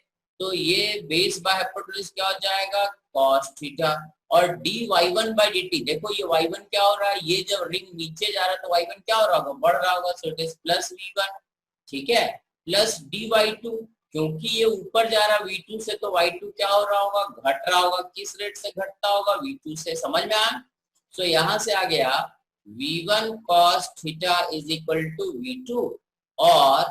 Speaker 1: तो ये बेस बाय हाइपोटेन्यूज क्या हो जाएगा, cos थीटा। और dy1 बाई dt, देखो ये y1 क्या हो रहा है, ये जब रिंग नीचे जा रहा है तो y1 क्या हो रहा होगा, बढ़ रहा होगा, so it is plus v1, ठीक है, प्लस dy2, क्योंकि ये ऊपर जा रहा है v2 से, तो y2 क्या हो रहा होगा, घट रहा होगा। किस रेट से घटता होगा, v2 से, समझ में आया। सो यहाँ से आ गया v1 cos theta is equal to v2, और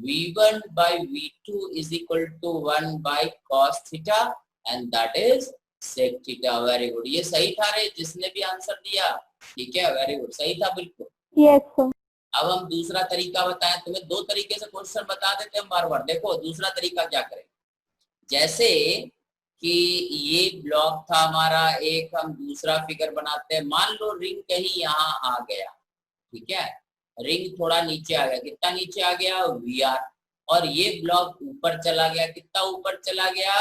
Speaker 1: v1 by v2 is equal to 1 by cos theta, and that is sec theta. Very good, ये सही था रे जिसने भी आंसर दिया, ठीक है, वेरी गुड, सही था बिल्कुल।
Speaker 2: Yes sir.
Speaker 1: अब हम दूसरा तरीका बताएं, तुम्हें दो तरीके से क्वेश्चन बता देते हैं बार बार। देखो दूसरा तरीका क्या करें, जैसे कि ये ब्लॉक था हमारा एक, हम दूसरा फिगर बनाते हैं। मान लो रिंग कहीं यहाँ आ गया, ठीक है, रिंग थोड़ा नीचे आ गया, कितना नीचे आ गया, VR, और ये ब्लॉक ऊपर चला गया, कितना ऊपर चला गया,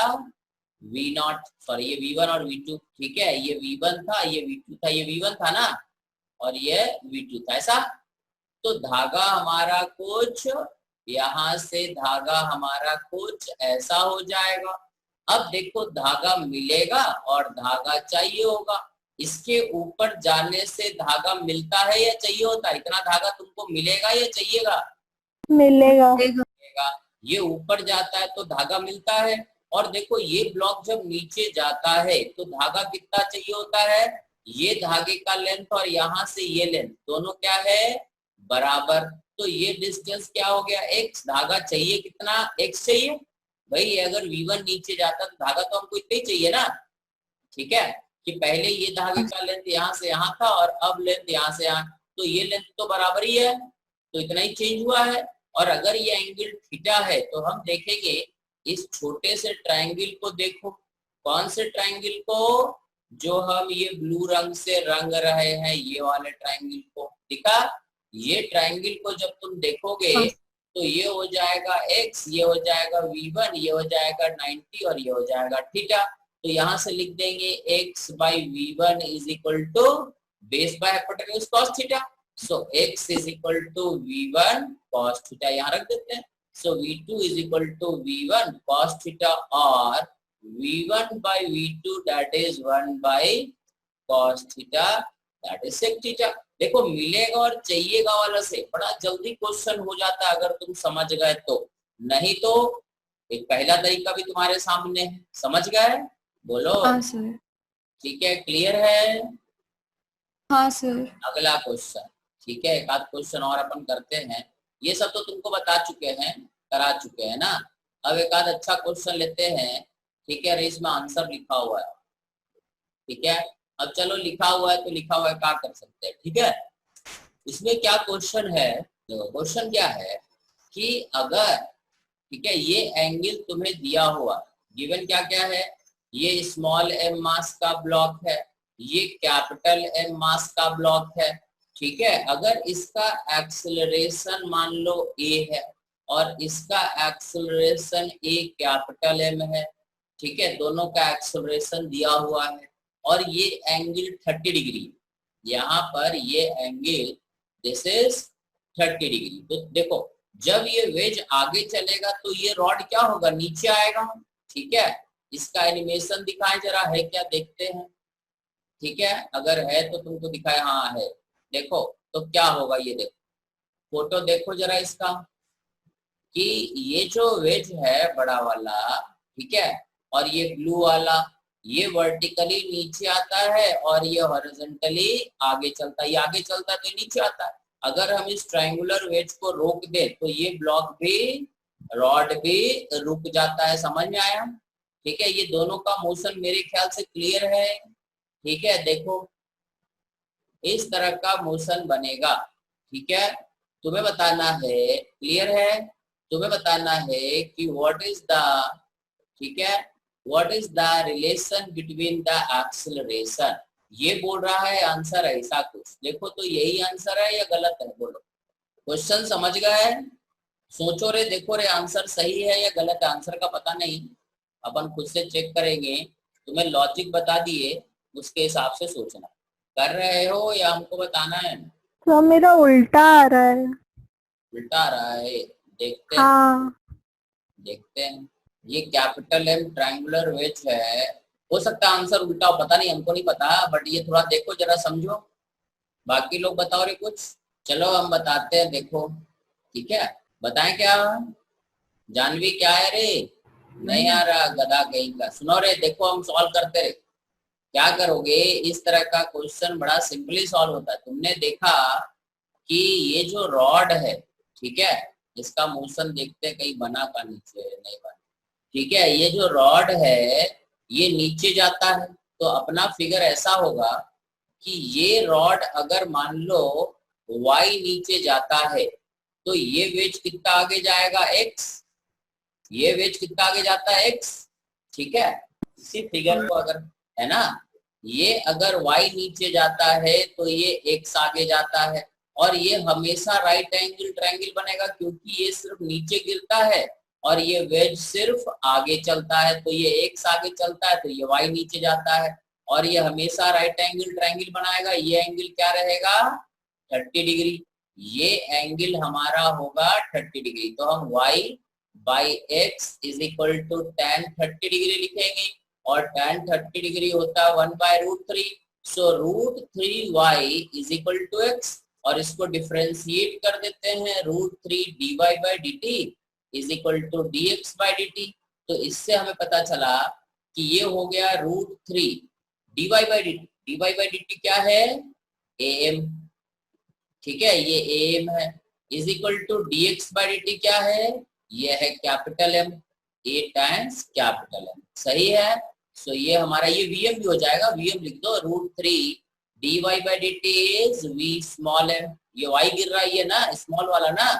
Speaker 1: V0, सॉरी ये V1 और V2, ठीक है, ये V1 था, ये V2 था, ये V1 था ना, और ये V2 था, ऐसा। तो धागा हमारा कुछ यहाँ से, धागा हमारा कुछ ऐसा हो जाएगा। अब देखो धागा मिलेगा और धागा चाहिए होगा, इसके ऊपर जाने से धागा मिलता है या चाहिए होता है, इतना धागा तुमको मिलेगा या चाहिएगा,
Speaker 2: मिलेगा।
Speaker 1: ये ऊपर जाता है तो धागा मिलता है, और देखो ये ब्लॉक जब नीचे जाता है तो धागा कितना चाहिए होता है, ये धागे का लेंथ और यहाँ से ये लेंथ दोनों क्या है, बराबर। तो ये डिस्टेंस क्या हो गया, x, धागा चाहिए कितना, x चाहिए भाई। अगर v1 नीचे जाता तो धागा तो हमको इतना ही चाहिए ना, ठीक है, कि पहले ये धागे का लेंथ यहाँ से यहाँ था और अब लेंथ यहाँ से यहाँ, तो ये लेंथ तो बराबर ही है, तो इतना ही चेंज हुआ है। और अगर ये एंगल थीटा है तो हम देखेंगे इस छोटे से ट्रायंगल को, देखो कौन से ट्रायंगल को, जो हम ये ब्लू रंग से रंग रहे हैं, ये वाले ट्रायंगल को, दिखा, ये ट्रायंगल को जब तुम देखोगे तो ये हो जाएगा x, ये हो जाएगा v1, ये हो जाएगा 90 और ये हो जाएगा थीटा। तो यहाँ से लिख देंगे x by v1 is equal to base by hypotenuse cos theta. So x is equal to v1 cos theta यहाँ रख देते हैं। So V2 is equal to V1 cos theta or V1 by V2 that is 1 by cos theta that is sec theta। देखो मिलेगा और चाहिएगा वाला से बड़ा जल्दी क्वेश्चन हो जाता है अगर तुम समझ गए तो, नहीं तो एक पहला तरीका भी तुम्हारे सामने है। समझ गए? बोलो।
Speaker 3: हाँ सर।
Speaker 1: ठीक है, क्लियर है?
Speaker 3: हाँ सर।
Speaker 1: अगला क्वेश्चन, ठीक है, एक आध क्वेश्चन और अपन करते हैं। ये सब तो तुमको बता चुके हैं, करा चुके हैं ना। अब एक आध अच्छा क्वेश्चन लेते हैं, ठीक है, और इसमें आंसर लिखा हुआ है। ठीक है, अब चलो लिखा हुआ है तो लिखा हुआ है, क्या कर सकते हैं। ठीक है, इसमें क्या क्वेश्चन है, क्वेश्चन क्या है कि अगर, ठीक है, ये एंगल तुम्हें दिया हुआ, गिवन क्या क्या है, ये स्मॉल एम मास का ब्लॉक है, ये कैपिटल एम मास का ब्लॉक है। ठीक है, अगर इसका एक्सेलरेशन मान लो ए है और इसका एक्सेलरेशन ए कैपिटल एम है, ठीक है, दोनों का एक्सेलरेशन दिया हुआ है और ये एंगल 30 डिग्री, यहाँ पर ये एंगल दिस इज 30 डिग्री। तो देखो जब ये वेज आगे चलेगा तो ये रॉड क्या होगा, नीचे आएगा। ठीक है, इसका एनिमेशन दिखाएं जरा, है क्या, देखते हैं। ठीक है, अगर है तो तुमको दिखाए, हाँ है। देखो तो क्या होगा, ये देखो फोटो देखो जरा इसका, कि ये जो वेज है बड़ा वाला, ठीक है, और ये ब्लू वाला, ये वर्टिकली नीचे आता है और ये हॉरिजॉन्टली आगे चलता है। ये आगे चलता है तो नीचे आता है। अगर हम इस ट्रायंगुलर वेज को रोक दे तो ये ब्लॉक भी, रॉड भी रुक जाता है। समझ में आया? ठीक है, ये दोनों का मोशन मेरे ख्याल से क्लियर है। ठीक है, देखो इस तरह का मोशन बनेगा। ठीक है, तुम्हें बताना है, क्लियर है, तुम्हें बताना है कि व्हाट इज द, ठीक है, what is the relation between the acceleration. ये बोल रहा है आंसर ऐसा कुछ। देखो तो यही आंसर है या गलत है, बोलो। क्वेश्चन समझ गए? सोचो रे, देखो रे, आंसर सही है या गलत है। आंसर का पता नहीं, अपन खुद से चेक करेंगे। तुम्हें लॉजिक बता दिए, उसके हिसाब से सोचना। कर रहे हो या हमको बताना है?
Speaker 2: तो मेरा उल्टा आ रहा है।
Speaker 1: उल्टा आ रहा है, देखते हैं।
Speaker 2: हाँ।
Speaker 1: देखते हैं। ये कैपिटल एम ट्रायंगुलर वेज है, हो सकता है आंसर उल्टा हो, पता नहीं, हमको नहीं पता, बट ये थोड़ा देखो जरा, समझो। बाकी लोग बताओ रे कुछ। चलो हम बताते हैं, देखो। ठीक है, बताएं क्या? जानवी क्या है रे? नहीं आ रहा, गधा कहीं का। सुनो रे, देखो हम सॉल्व करते रहे। क्या करोगे, इस तरह का क्वेश्चन बड़ा सिंपली सॉल्व होता है। तुमने देखा कि ये जो रॉड है, ठीक है, इसका मोशन देखते कहीं बना का नीचे, नहीं बना। ठीक है, ये जो रॉड है ये नीचे जाता है, तो अपना फिगर ऐसा होगा कि ये रॉड अगर मान लो y नीचे जाता है तो ये वेज कितना आगे जाएगा, x। ये वेज कितना आगे जाता है, x। ठीक है, इसी फिगर को अगर, है ना, ये अगर y नीचे जाता है तो ये x आगे जाता है, और ये हमेशा राइट एंगल ट्रायंगल बनेगा क्योंकि ये सिर्फ नीचे गिरता है और ये वेज सिर्फ आगे चलता है। तो ये x आगे चलता है तो ये y नीचे जाता है, और ये हमेशा राइट एंगल ट्रायंगल बनाएगा। ये एंगल क्या रहेगा, 30 डिग्री। ये एंगल हमारा होगा 30 डिग्री। तो हम y by X is equal to tan 30 degree लिखेंगे, और tan 30 डिग्री होता है 1/√3। So √3y is equal to x, और इसको डिफरेंशिएट कर देते हैं, √3 dy/dt is equal to dx/dt। तो इससे हमें पता चला कि ये हो गया √3 dy/dt। dy/dt क्या है, am। ठीक है, ये am है, इज इक्वल टू dx/dt क्या है, ये है capital M, a times capital M। सही है। सो ये हमारा, ये vm भी हो जाएगा, vm लिख दो, √3 dy/dt is v small m। ये y गिर रहा है ये ना, स्मॉल वाला ना,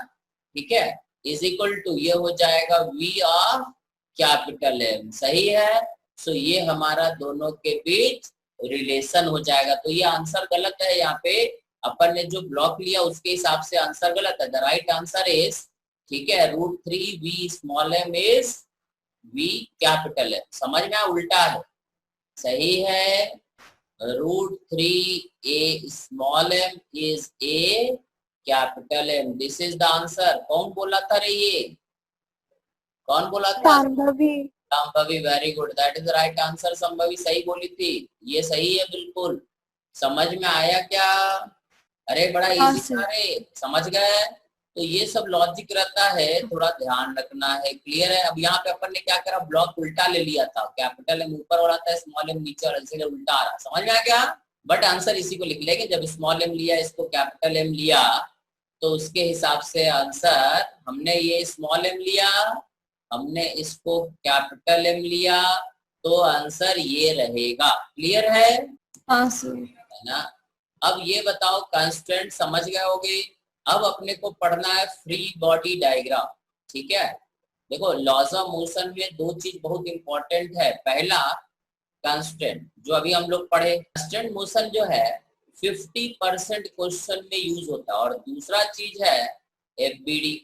Speaker 1: ठीक है, इज इक्वल टू ये हो जाएगा v ऑफ कैपिटल M। सही है। सो ये हमारा दोनों के बीच रिलेशन हो जाएगा। तो ये आंसर गलत है, यहाँ पे अपन ने जो ब्लॉक लिया उसके हिसाब से आंसर गलत है। द राइट आंसर इज, ठीक है, √3 v small m is v capital M। समझ में, उल्टा है। सही है, √3 a small m is a capital M। This is the answer. कौन बोला था रे ये, कौन बोला था?
Speaker 2: Shambhavi.
Speaker 1: Shambhavi, very good, that is right answer. Shambhavi सही बोली थी, ये सही है बिल्कुल। समझ में आया क्या? अरे बड़ा
Speaker 3: हाँ
Speaker 1: इजी
Speaker 3: सर।
Speaker 1: था रे, समझ गए? तो ये सब लॉजिक रहता है, थोड़ा ध्यान रखना है। क्लियर है? अब यहाँ पे अपन ने क्या करा, ब्लॉक उल्टा ले लिया था, कैपिटल एम ऊपर वाला था, स्मॉल एम नीचे वाला, इसलिए उल्टा आ रहा। समझ में आ गया? बट आंसर इसी को लिख लेंगे, जब स्मॉल एम लिया, इसको कैपिटल एम लिया, तो उसके हिसाब से आंसर, हमने ये स्मॉल एम लिया, हमने इसको कैपिटल एम लिया, तो आंसर ये रहेगा। क्लियर है?
Speaker 3: हाँ सर।
Speaker 1: है ना? अब ये बताओ, कंस्ट्रेंट समझ गए होगे। अब अपने को पढ़ना है फ्री बॉडी डायग्राम। ठीक है, देखो लॉज ऑफ मोशन में दो चीज बहुत इंपॉर्टेंट है। पहला कंस्टेंट, जो अभी हम लोग पढ़े, कंस्टेंट मोशन जो है 50% क्वेश्चन में यूज होता है, और दूसरा चीज है एफबीडी,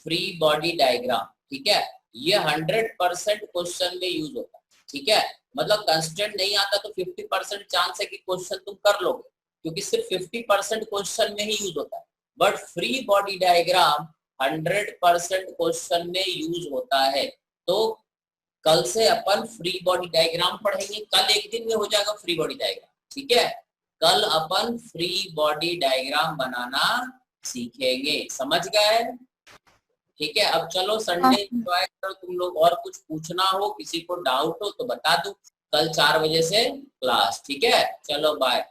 Speaker 1: फ्री बॉडी डायग्राम। ठीक है, ये 100% क्वेश्चन में यूज होता है। ठीक है, मतलब कंस्टेंट नहीं आता तो 50% चांस है कि क्वेश्चन तुम कर लोगे, क्योंकि सिर्फ 50% क्वेश्चन में ही यूज होता है। But free body diagram 100% question में यूज होता है। तो कल से अपन फ्री बॉडी डायग्राम पढ़ेंगे, कल एक दिन में हो जाएगा फ्री बॉडी डायग्राम। ठीक है, कल अपन फ्री बॉडी डायग्राम बनाना सीखेंगे। समझ गए? ठीक है, अब चलो संडे एंजॉय करो तुम लोग, और कुछ पूछना हो, किसी को डाउट हो तो बता दो। कल 4 बजे से क्लास। ठीक है, चलो बाय।